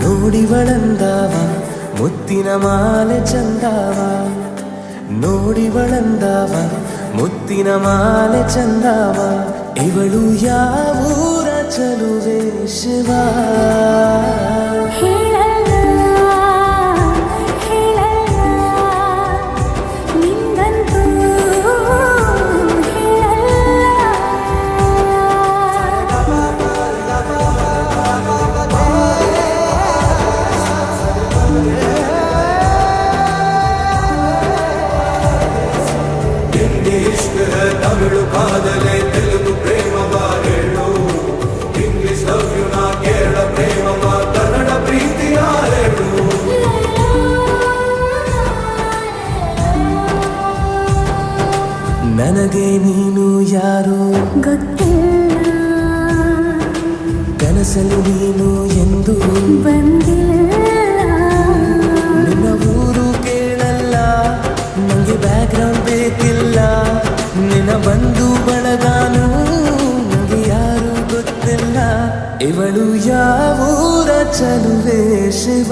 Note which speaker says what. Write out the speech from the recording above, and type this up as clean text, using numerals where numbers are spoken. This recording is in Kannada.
Speaker 1: ನೋಡಿವಳಂದಾವ ಮುತ್ತಿನ ಮಾಲೆ ಚಂದಾವ, ನೋಡಿವಳಂದಾವ ಮುತ್ತಿನ ಮಾಲೆ ಚಂದಾವ, ಇವಳು ಯಾವೂರ ಚಲುವೆ ಶಿವ.
Speaker 2: ತಮಿಳು ಕಾದಲೆ ತೆಲುಗು ಪ್ರೇಮವ ಹೇಳು, ಇಂಗ್ಲಿಷ್ ಲವ್ ಯು ನಾ ಕೇರಳ ಪ್ರೇಮವ ಕನ್ನಡ ಪ್ರೀತಿಯ ಹೇಳು.
Speaker 1: ನನಗೆ ನೀನು ಯಾರು
Speaker 3: ಗೊತ್ತಿಲ್ಲ,
Speaker 1: ಕನಸಲು ನೀನು ಎಂದು
Speaker 3: ಬಂದಿಲ್ಲ.
Speaker 1: ನಿನ್ನ ಊರು ಕೇಳಲ್ಲ, ನಂಗೆ ಬ್ಯಾಕ್ಗ್ರೌಂಡ್ ಬೇಕಿಲ್ಲ, ನಿನ್ನ ಬಂಧು ಬಳಗಾನು ನಂಗೆ ಯಾರು ಗೊತ್ತಿಲ್ಲ, ಇವಳು ಯಾವೂರ ಚಲುವೆ ಶಿವ.